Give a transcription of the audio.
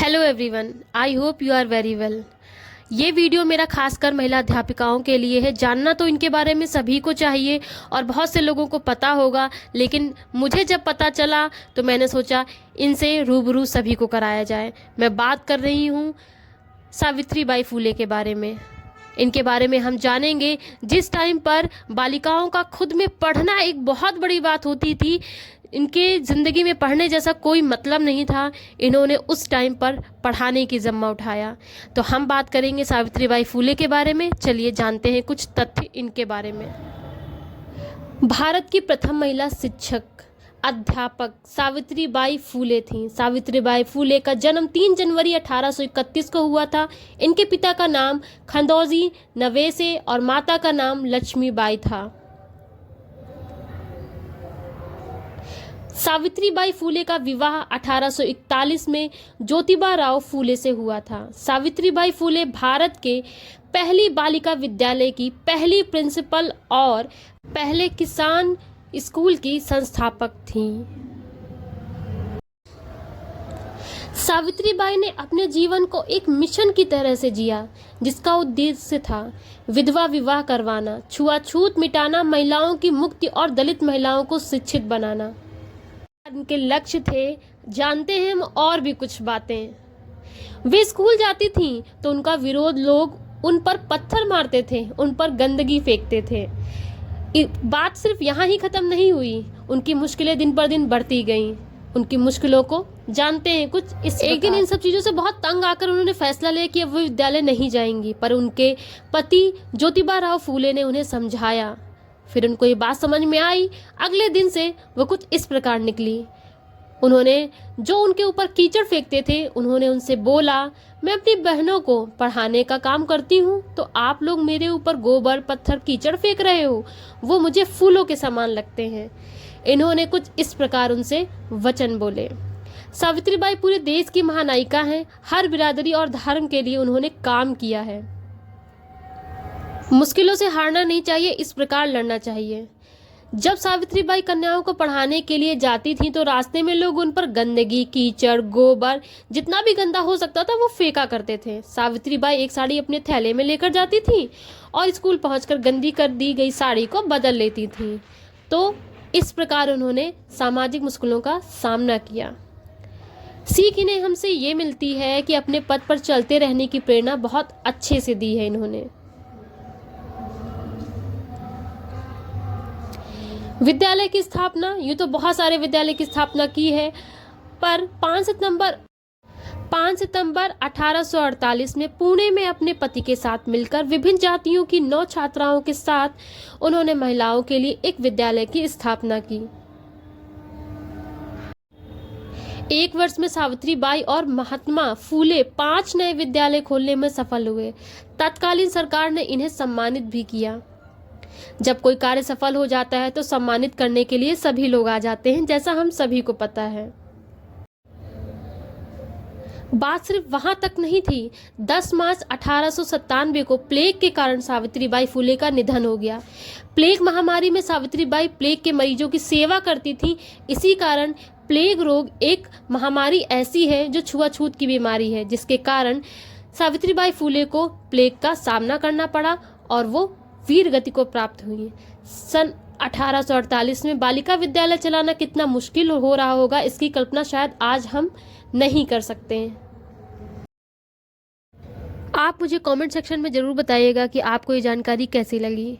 Hello everyone, I hope you are very well. ये video मेरा खासकर महिला अध्यापिकाओं के लिए है। जानना तो इनके बारे में सभी को चाहिए और बहुत से लोगों को पता होगा, लेकिन मुझे जब पता चला तो मैंने सोचा इनसे रूबरू सभी को कराया जाए। मैं बात कर रही हूँ सावित्रीबाई फूले के बारे में। इनके बारे में हम जानेंगे। जिस टाइम पर बालिकाओं का खुद में पढ़ना एक बहुत बड़ी बात होती थी, इनके ज़िंदगी में पढ़ने जैसा कोई मतलब नहीं था, इन्होंने उस टाइम पर पढ़ाने की ज़िम्मा उठाया। तो हम बात करेंगे सावित्रीबाई फूले के बारे में। चलिए जानते हैं कुछ तथ्य इनके बारे में। भारत की प्रथम महिला शिक्षक अध्यापक सावित्रीबाई फूले थीं। सावित्रीबाई फूले का जन्म 3 जनवरी 1831 को हुआ था। इनके पिता का नाम खंडोजी नवेसे और माता का नाम लक्ष्मीबाई था। सावित्रीबाई फूले का विवाह 1841 में ज्योतिबा राव फूले से हुआ था। सावित्रीबाई फूले भारत के पहली बालिका विद्यालय की पहली प्रिंसिपल और पहले किसान स्कूल की संस्थापक थीं। सावित्रीबाई ने अपने जीवन को एक मिशन की तरह से जिया, जिसका उद्देश्य था विधवा विवाह करवाना, छुआछूत मिटाना, महिलाओं की मुक्ति और दलित महिलाओं को शिक्षित बनाना। उनके लक्ष्य थे। जानते हैं हम और भी कुछ बातें। वे स्कूल जाती थीं तो उनका विरोध लोग उन पर पत्थर मारते थे, उन पर गंदगी फेंकते थे। बात सिर्फ यहाँ ही खत्म नहीं हुई, उनकी मुश्किलें दिन पर दिन बढ़ती गईं। उनकी मुश्किलों को जानते हैं कुछ इस एक दिन इन सब चीज़ों से बहुत तंग आकर उन्होंने फैसला लिया कि अब वो विद्यालय नहीं जाएंगी, पर उनके पति ज्योतिबा राव फूले ने उन्हें समझाया। फिर उनको ये बात समझ में आई। अगले दिन से वो कुछ इस प्रकार निकली। उन्होंने जो उनके ऊपर कीचड़ फेंकते थे, उन्होंने उनसे बोला, मैं अपनी बहनों को पढ़ाने का काम करती हूँ, तो आप लोग मेरे ऊपर गोबर पत्थर कीचड़ फेंक रहे हो, वो मुझे फूलों के समान लगते हैं। इन्होंने कुछ इस प्रकार उनसे वचन बोले। सावित्रीबाई पूरे देश की महानायिका हैं। हर बिरादरी और धर्म के लिए उन्होंने काम किया है। मुश्किलों से हारना नहीं चाहिए, इस प्रकार लड़ना चाहिए। जब सावित्रीबाई कन्याओं को पढ़ाने के लिए जाती थीं तो रास्ते में लोग उन पर गंदगी, कीचड़, गोबर, जितना भी गंदा हो सकता था वो फेंका करते थे। सावित्रीबाई एक साड़ी अपने थैले में लेकर जाती थीं और स्कूल पहुंचकर गंदी कर दी गई साड़ी को बदल लेती थीं। तो इस प्रकार उन्होंने सामाजिक मुश्किलों का सामना किया। सीख इन्हें हमसे ये मिलती है कि अपने पद पर चलते रहने की प्रेरणा बहुत अच्छे से दी है इन्होंने। विद्यालय की स्थापना, यूँ तो बहुत सारे विद्यालय की स्थापना की है, पर 5 सितंबर 1848 में पुणे में अपने पति के साथ मिलकर विभिन्न जातियों की 9 छात्राओं के साथ उन्होंने महिलाओं के लिए एक विद्यालय की स्थापना की। 1 वर्ष में सावित्रीबाई और महात्मा फूले 5 नए विद्यालय खोलने में सफल हुए। तत्कालीन सरकार ने इन्हें सम्मानित भी किया। जब कोई कार्य सफल हो जाता है तो सम्मानित करने के लिए सभी लोग आ जाते हैं, जैसा हम सभी को पता है। बात सिर्फ वहां तक नहीं थी। 10 मार्च 1897 को प्लेग के कारण सावित्रीबाई फूले का निधन हो गया। प्लेग महामारी में सावित्रीबाई प्लेग के मरीजों की सेवा करती थी। इसी कारण प्लेग रोग एक महामारी ऐसी है जो छुआछूत की बीमारी है, जिसके कारण सावित्रीबाई फूले को प्लेग का सामना करना पड़ा और वो वीर गति को प्राप्त हुई। सन 1848 में बालिका विद्यालय चलाना कितना मुश्किल हो रहा होगा, इसकी कल्पना शायद आज हम नहीं कर सकते हैं। आप मुझे कमेंट सेक्शन में ज़रूर बताइएगा कि आपको ये जानकारी कैसी लगी।